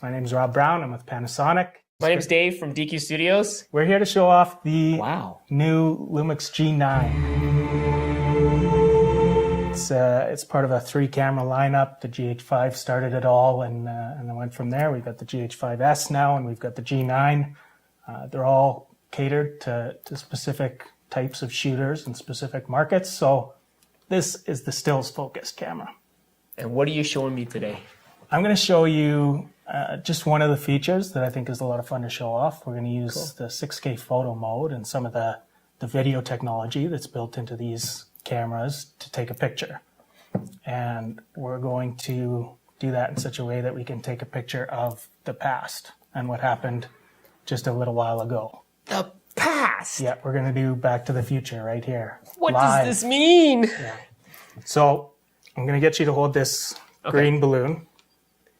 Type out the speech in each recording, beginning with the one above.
My name is Rob Brown. I'm with Panasonic. My name is Dave from DQ Studios. We're here to show off the new Lumix G9. It's part of a 3-camera lineup. The GH5 started it all, and then went from there. We've got the GH5S now, and we've got the G9. They're all catered to specific types of shooters and specific markets. So this is the stills-focused camera. And what are you showing me today? I'm going to show you just one of the features that I think is a lot of fun to show off. We're going to use the 6K photo mode and some of the video technology that's built into these cameras to take a picture. And we're going to do that in such a way that we can take a picture of the past and what happened just a little while ago. The past? Yeah, we're going to do Back to the Future right here. What live. does this mean? Yeah. So I'm going to get you to hold this green balloon,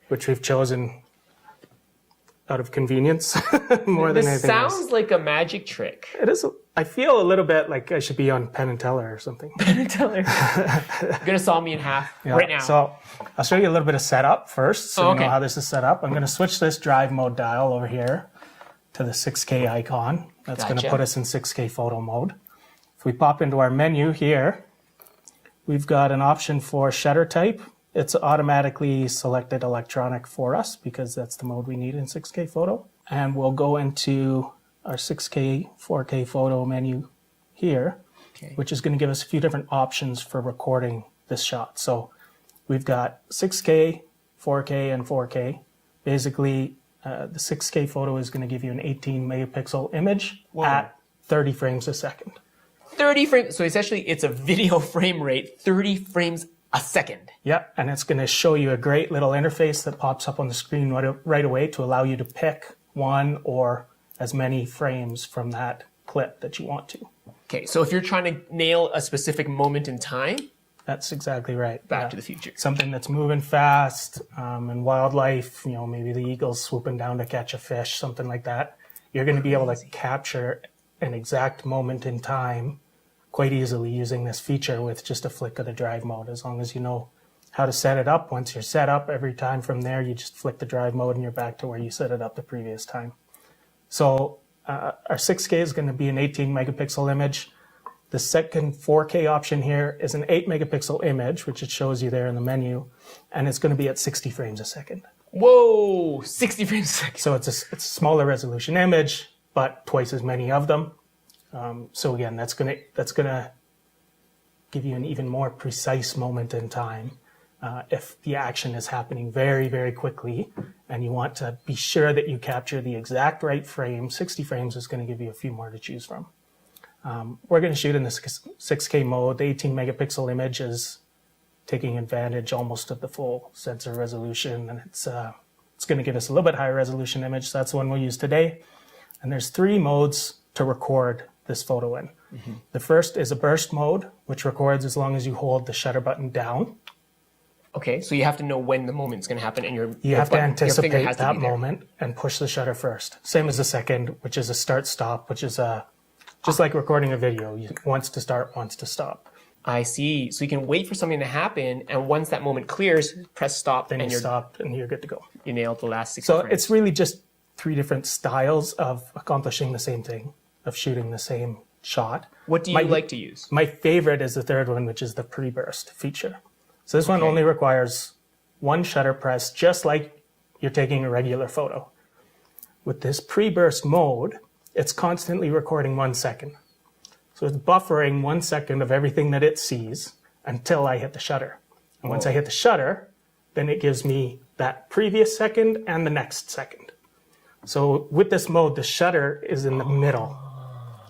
which we've chosen out of convenience more than anything else. This sounds like a magic trick. It is. I feel a little bit like I should be on Penn and Teller or something. Penn and Teller. You're going to saw me in half right now. So I'll show you a little bit of setup first so you know how this is set up. I'm going to switch this drive mode dial over here to the 6K icon. That's going to put us in 6K photo mode. If we pop into our menu here, we've got an option for shutter type. It's automatically selected electronic for us because that's the mode we need in 6K photo. And we'll go into our 6K, 4K photo menu here, which is going to give us a few different options for recording this shot. So we've got 6K, 4K, and 4K. Basically, the 6K photo is going to give you an 18 megapixel image at 30 frames a second. 30 frames. So essentially, it's a video frame rate, 30 frames a second. Yep, and it's going to show you a great little interface that pops up on the screen right away to allow you to pick one or as many frames from that clip that you want to. Okay, so if you're trying to nail a specific moment in time, that's exactly right. Back to the Future. Something that's moving fast, and wildlife, you know, maybe the eagle's swooping down to catch a fish, something like that. You're going to be able to capture an exact moment in time quite easily using this feature with just a flick of the drive mode, as long as you know how to set it up. Once you're set up, every time from there, you just flick the drive mode and you're back to where you set it up the previous time. So our 6K is going to be an 18 megapixel image. The second 4K option here is an 8 megapixel image, which it shows you there in the menu, and it's going to be at 60 frames a second. Whoa, 60 frames a second. So it's a smaller resolution image, but twice as many of them. So again, that's gonna give you an even more precise moment in time if the action is happening very, very quickly, and you want to be sure that you capture the exact right frame. 60 frames is going to give you a few more to choose from. We're going to shoot in the 6K mode. The 18 megapixel image is taking advantage almost of the full sensor resolution, and it's going to give us a little bit higher resolution image. So that's the one we'll use today. And there's 3 modes to record this photo in. The first is a burst mode, which records as long as you hold the shutter button down. Okay, so you have to know when the moment's going to happen, and you have to anticipate that moment and push the shutter first. Same as the second, which is a start-stop, which is just like recording a video. Wants to start, wants to stop. I see. So you can wait for something to happen, and once that moment clears, press stop, then you stop, and you're good to go. You nailed the last 60 frames. So it's really just 3 different styles of accomplishing the same thing, of shooting the same shot. What do you like to use? My favorite is the third one, which is the pre-burst feature. So this one only requires one shutter press, just like you're taking a regular photo. With this pre-burst mode, it's constantly recording 1 second. So it's buffering 1 second of everything that it sees until I hit the shutter. And once I hit the shutter, then it gives me that previous second and the next second. So with this mode, the shutter is in the middle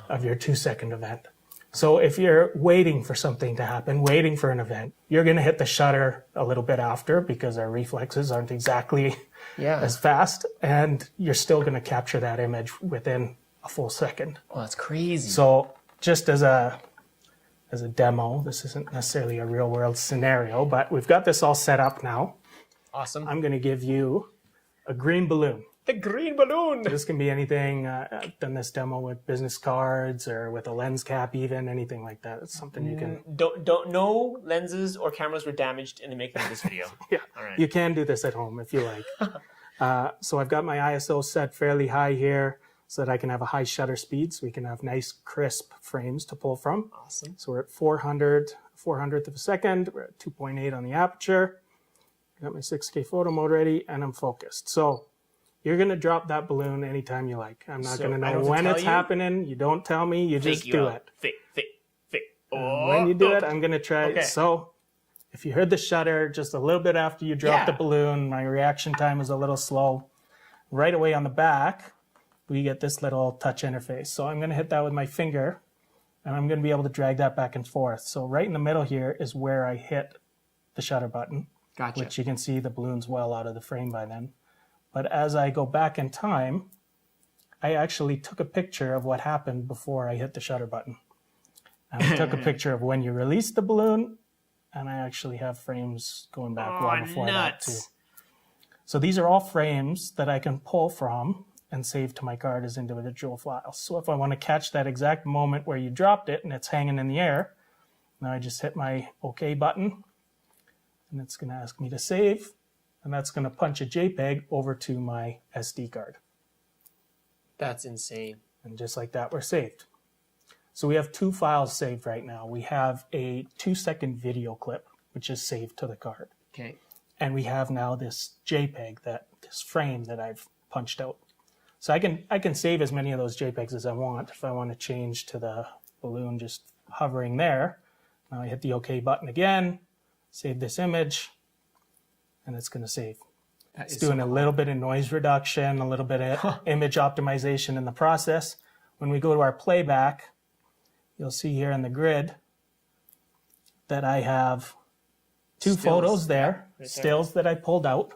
of your 2-second event. So if you're waiting for something to happen, waiting for an event, you're going to hit the shutter a little bit after because our reflexes aren't exactly as fast, and you're still going to capture that image within a full second. Oh, that's crazy. So just as a demo, this isn't necessarily a real world scenario, but we've got this all set up now. Awesome. I'm going to give you a green balloon. The green balloon. This can be anything. I've done this demo with business cards or with a lens cap, even anything like that. It's something you can. No lenses or cameras were damaged in the making of this video. Yeah, all right. You can do this at home if you like. So I've got my ISO set fairly high here so that I can have a high shutter speed so we can have nice crisp frames to pull from. Awesome. So we're at 400th of a second. We're at 2.8 on the aperture. Got my 6K photo mode ready and I'm focused. So you're going to drop that balloon anytime you like. I'm not going to know when it's happening. You don't tell me. You just do it. Fake. And when you do it, I'm going to try. Okay. So if you heard the shutter just a little bit after you dropped the balloon, my reaction time was a little slow. Right away on the back, we get this little touch interface. So I'm going to hit that with my finger, and I'm going to be able to drag that back and forth. So right in the middle here is where I hit the shutter button, Gotcha. which you can see the balloon's well out of the frame by then. But as I go back in time, I actually took a picture of what happened before I hit the shutter button. And I took a picture of when you released the balloon, and I actually have frames going back well before that too. So these are all frames that I can pull from and save to my card as individual files. So if I want to catch that exact moment where you dropped it and it's hanging in the air, now I just hit my OK button, and it's going to ask me to save, and that's going to punch a JPEG over to my SD card. That's insane. And just like that, we're saved. So we have 2 files saved right now. We have a 2-second video clip, which is saved to the card. Okay. And we have now this JPEG, this frame that I've punched out. So I can save as many of those JPEGs as I want. If I want to change to the balloon just hovering there, now I hit the OK button again, save this image, and it's going to save. It's doing a little bit of noise reduction, a little bit of image optimization in the process. When we go to our playback, you'll see here in the grid that I have 2 photos there, stills that I pulled out,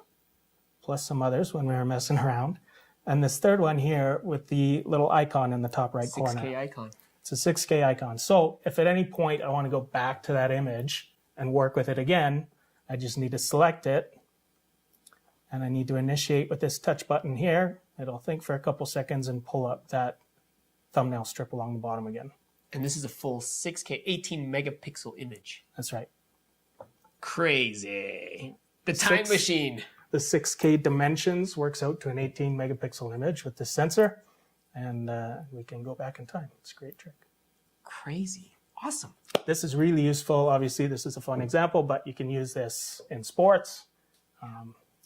plus some others when we were messing around. And this third one here with the little icon in the top right corner. 6K icon. It's a 6K icon. So if at any point I want to go back to that image and work with it again, I just need to select it. And I need to initiate with this touch button here. It'll think for a couple seconds and pull up that thumbnail strip along the bottom again. And this is a full 6K, 18 megapixel image. That's right. Crazy. The time machine. The 6K dimensions works out to an 18 megapixel image with this sensor. And we can go back in time. It's a great trick. Crazy. Awesome. This is really useful. Obviously, this is a fun example, but you can use this in sports.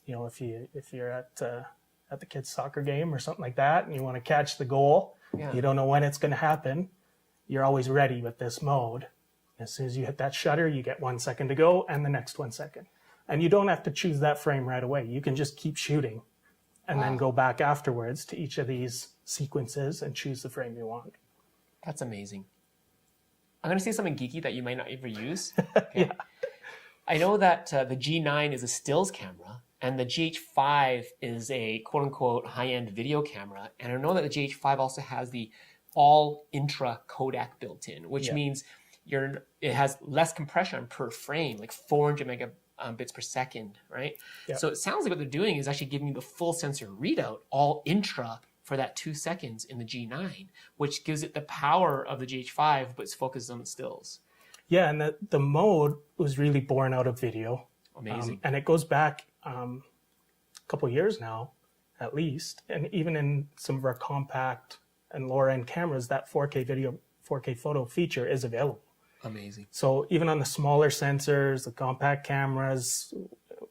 You know, if you're at the kids' soccer game or something like that, and you want to catch the goal, you don't know when it's going to happen. You're always ready with this mode. As soon as you hit that shutter, you get 1 second to go and the next 1 second. And you don't have to choose that frame right away. You can just keep shooting and then go back afterwards to each of these sequences and choose the frame you want. That's amazing. I'm going to say something geeky that you might not ever use. Okay? I know that the G9 is a stills camera, and the GH5 is a quote-unquote high-end video camera. And I know that the GH5 also has the all-intra codec built in, which means it has less compression per frame, like 400 megabits per second, right? So it sounds like what they're doing is actually giving you the full sensor readout, all intra, for that 2 seconds in the G9, which gives it the power of the GH5, but it's focused on stills. Yeah, and the mode was really born out of video. Amazing. And it goes back a couple of years now, at least. And even in some of our compact and lower end cameras, that 4K video, 4K photo feature is available. Amazing. So even on the smaller sensors, the compact cameras,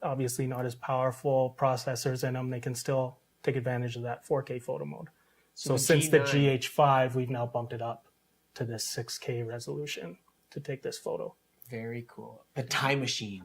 obviously not as powerful processors in them, they can still take advantage of that 4K photo mode. So since the GH5, we've now bumped it up to this 6K resolution to take this photo. Very cool. The time machine.